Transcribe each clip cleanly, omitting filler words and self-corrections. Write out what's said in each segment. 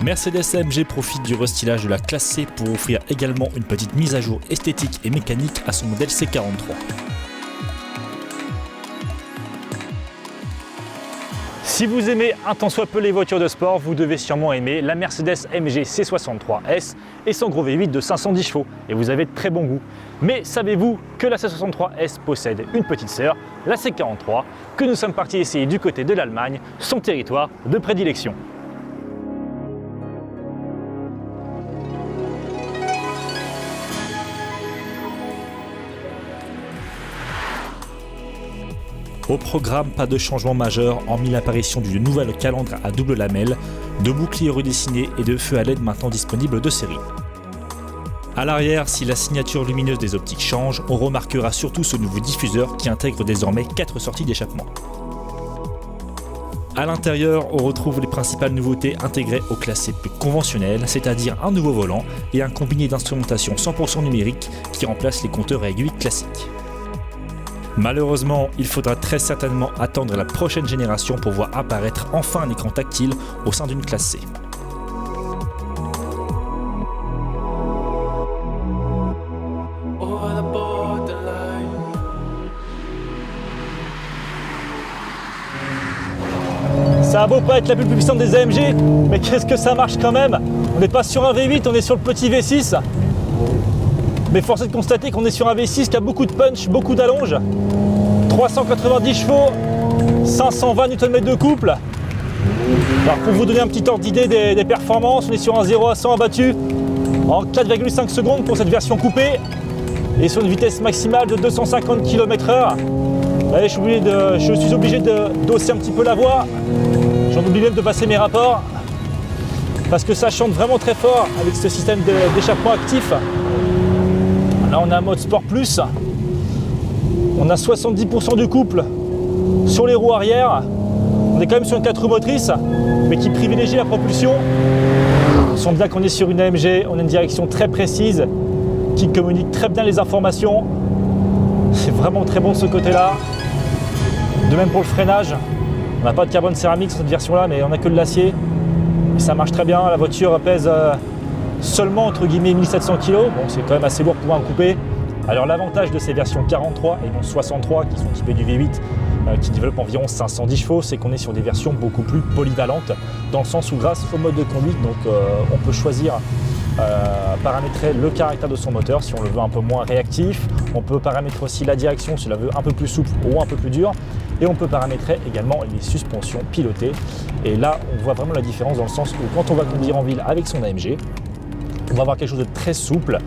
Mercedes-AMG profite du restylage de la classe C pour offrir également une petite mise à jour esthétique et mécanique à son modèle C43. Si vous aimez un tant soit peu les voitures de sport, vous devez sûrement aimer la Mercedes-AMG C63S et son gros V8 de 510 chevaux. Et vous avez de très bon goût. Mais savez-vous que la C63S possède une petite sœur, la C43, que nous sommes partis essayer du côté de l'Allemagne, son territoire de prédilection. Au programme, pas de changement majeur, hormis l'apparition d'une nouvelle calandre à double lamelle, de boucliers redessinés et de feux à LED maintenant disponibles de série. A l'arrière, si la signature lumineuse des optiques change, on remarquera surtout ce nouveau diffuseur qui intègre désormais 4 sorties d'échappement. A l'intérieur, on retrouve les principales nouveautés intégrées au classé plus conventionnel, c'est-à-dire un nouveau volant et un combiné d'instrumentation 100% numérique qui remplace les compteurs à aiguilles classiques. Malheureusement, il faudra très certainement attendre la prochaine génération pour voir apparaître enfin un écran tactile au sein d'une classe C. Ça a beau pas être la plus puissante des AMG, mais qu'est-ce que ça marche quand même. On n'est pas sur un V8, on est sur le petit V6. Mais force est de constater qu'on est sur un V6 qui a beaucoup de punch, beaucoup d'allonge. 390 chevaux, 520 Nm de couple. Alors pour vous donner un petit ordre d'idée des performances, on est sur un 0 à 100 abattu en 4,5 secondes pour cette version coupée et sur une vitesse maximale de 250 km/h. Allez, je suis obligé d'hausser un petit peu la voix. J'en oublie même de passer mes rapports parce que ça chante vraiment très fort avec ce système d'échappement actif. Là on a un mode Sport Plus, on a 70% du couple sur les roues arrière, on est quand même sur une 4 roues motrices mais qui privilégie la propulsion. On sent bien qu'on est sur une AMG, on a une direction très précise qui communique très bien les informations, c'est vraiment très bon de ce côté là. De même pour le freinage, on n'a pas de carbone céramique sur cette version là mais on n'a que de l'acier et ça marche très bien. La voiture pèse seulement entre guillemets 1700 kg, bon c'est quand même assez lourd pour un coupé. Alors l'avantage de ces versions 43 et non 63 qui sont typées du V8 qui développent environ 510 chevaux, c'est qu'on est sur des versions beaucoup plus polyvalentes dans le sens où grâce au mode de conduite, donc on peut choisir paramétrer le caractère de son moteur si on le veut un peu moins réactif, on peut paramétrer aussi la direction si on la veut un peu plus souple ou un peu plus dure et on peut paramétrer également les suspensions pilotées et là on voit vraiment la différence dans le sens où quand on va conduire en ville avec son AMG, on va avoir quelque chose de très souple,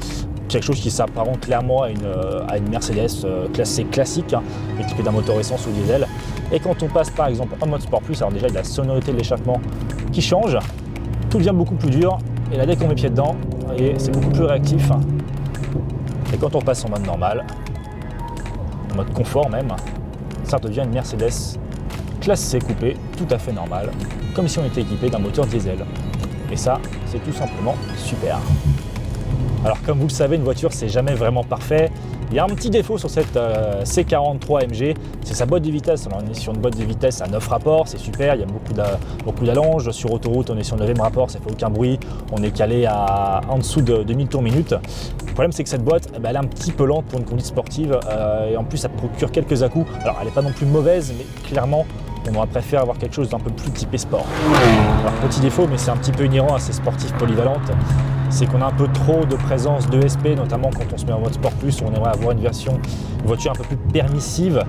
quelque chose qui s'apparente clairement à une Mercedes classe C classique, équipée d'un moteur essence ou diesel. Et quand on passe par exemple en mode Sport Plus, alors déjà il y a la sonorité de l'échappement qui change, tout devient beaucoup plus dur, et là dès qu'on met pied dedans, c'est beaucoup plus réactif. Et quand on passe en mode normal, en mode confort même, ça devient une Mercedes classe C coupée, tout à fait normale, comme si on était équipé d'un moteur diesel. Et ça, c'est tout simplement super. Alors comme vous le savez, une voiture, c'est jamais vraiment parfait. Il y a un petit défaut sur cette C43 AMG, c'est sa boîte de vitesse. Alors, on est sur une boîte de vitesse à 9 rapports, c'est super, il y a beaucoup d'allonge. Sur autoroute, on est sur 9e rapport, ça fait aucun bruit. On est calé en dessous de 2000 tours minute. Le problème, c'est que cette boîte, elle est un petit peu lente pour une conduite sportive. Et en plus, ça procure quelques à-coups. Alors, elle n'est pas non plus mauvaise, mais clairement, on aurait préféré avoir quelque chose d'un peu plus typé sport. Alors petit défaut, mais c'est un petit peu inhérent à ces sportifs polyvalentes, c'est qu'on a un peu trop de présence d'ESP, notamment quand on se met en mode Sport Plus, où on aimerait avoir une voiture un peu plus permissive.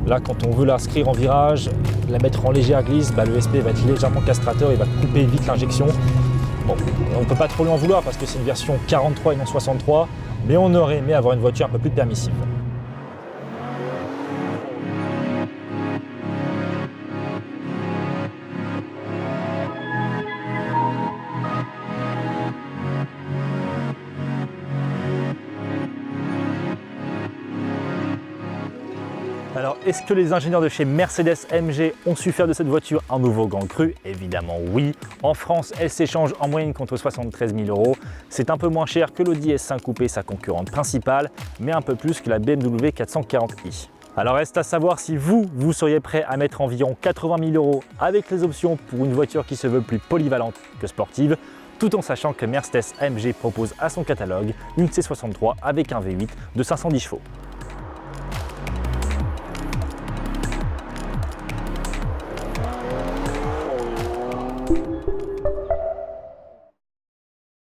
Là, quand on veut l'inscrire en virage, la mettre en légère glisse, l'ESP va être légèrement castrateur, il va couper vite l'injection. Bon, on ne peut pas trop lui en vouloir parce que c'est une version 43 et non 63, mais on aurait aimé avoir une voiture un peu plus permissive. Alors, est-ce que les ingénieurs de chez Mercedes-AMG ont su faire de cette voiture un nouveau grand cru? Évidemment oui. En France, elle s'échange en moyenne contre 73 000 €. C'est un peu moins cher que l'Audi S5 Coupé, sa concurrente principale, mais un peu plus que la BMW 440i. Alors reste à savoir si vous seriez prêt à mettre environ 80 000 € avec les options pour une voiture qui se veut plus polyvalente que sportive, tout en sachant que Mercedes-AMG propose à son catalogue une C63 avec un V8 de 510 chevaux.